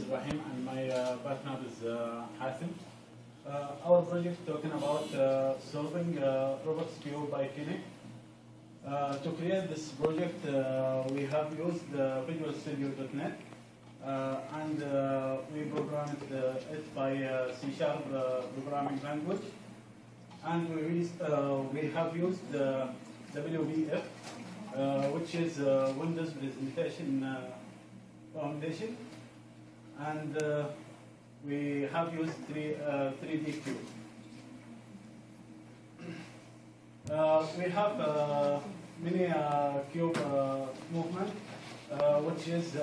Ibrahim, and my partner is Hatem. Our project talking about solving Rubik's Cube by Kinect. To create this project, we have used visualstudio.net and we programmed it by C# programming language. And we have used WBF, which is Windows Presentation Foundation, and we have used 3D Cube. We have many cube movement, which is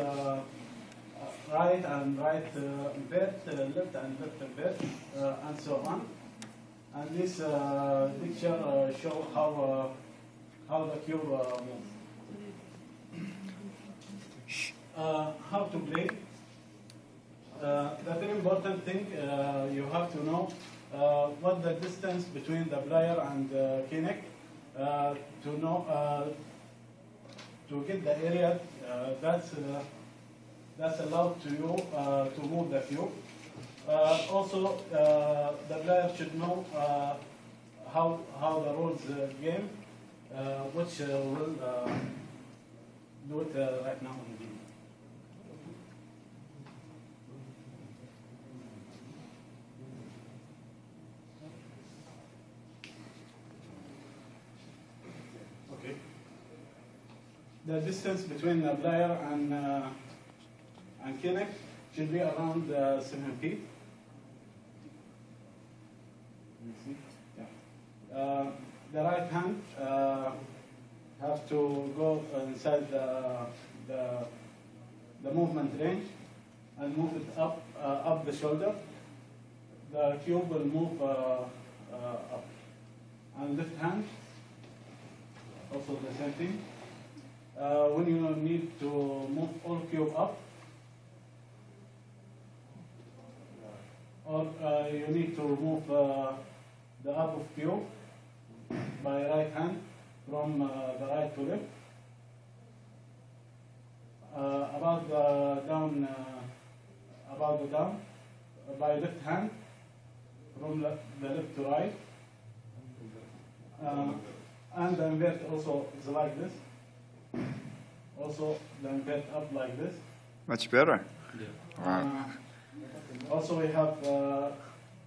right and right invert, left and left invert, and so on. And this picture shows how the cube moves. How to play? The very important thing you have to know what the distance between the player and Kinect to know to get the area that's allowed to you to move the cube. Also, the player should know how the rules game, which will do it right now in the video. Okay. The distance between the player and Kinect should be around 7 feet. The right hand have to go inside the movement range and move it up the shoulder. The cube will move up. And left hand also the same thing. When you need to move all cube up, or you need to move the up of cube by right hand from the right to left. About the down by left hand from the left to right. And the invert also is like this. Also the invert up like this. Much better. Yeah. Wow. Also we have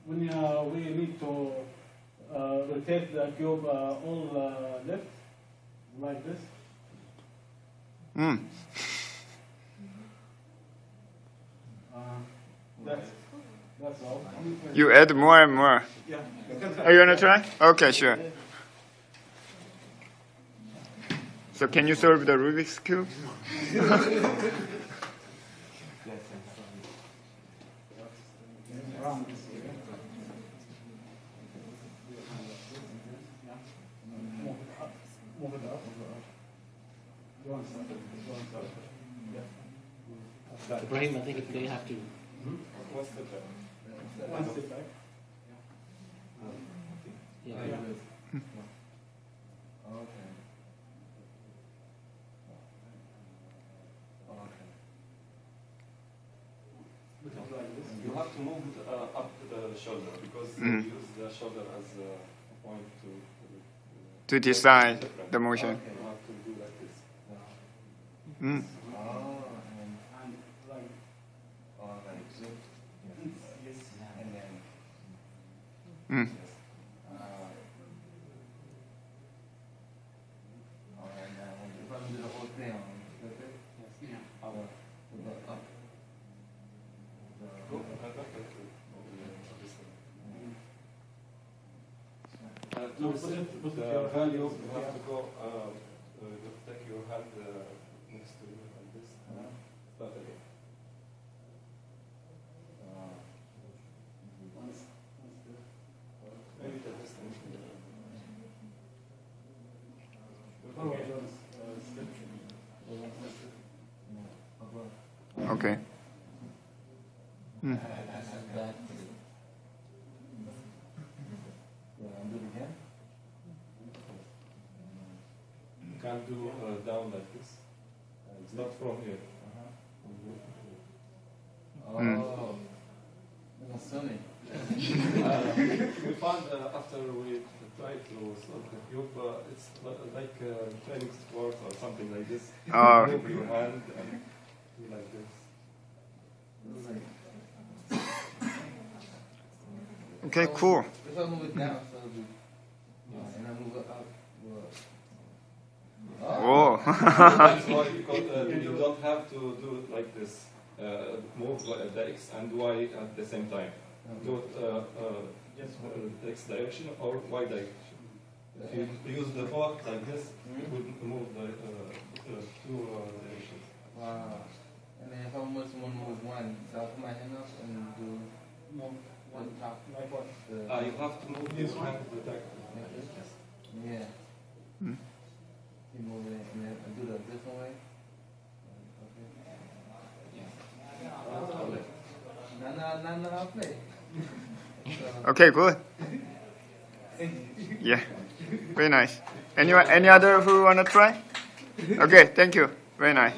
when we need to rotate the cube all left like this. That's all. You add more and more. Yeah. Are you gonna try? Okay, sure. So can you solve the Rubik's Cube? Move it up. Ibrahim, I think if they have to. One step back. One step back. Yeah. You have to move it up the shoulder because you use the shoulder as a point To decide the motion. Okay. You have to do like this. And like. Yes. And then. Alright, now if I do the whole thing, yes. Up. Up. To set the value, you have to go, take your hand next to you like this. Start again. Maybe the distance. Okay. You can do down like this. It's not from here. found after we tried to solve the cube, it's like training sport or something like this. Oh. Move your hand and do like this. Okay, cool. If I move it down, so it'll be, and I move it up. Oh. That's why because you don't have to do it like this. Move the X and Y at the same time. Do it the X direction or Y direction. If you use the fork like this, it would move the two directions. Wow. And then if I move someone move one, so I'll put my hand up and do one top. Like what? You have to move this hand to the back. Yeah. Hmm. You move it and then I do it a different way. No, I'll play. Okay, good. Yeah, very nice. Any other who wanna try? Okay, thank you. Very nice.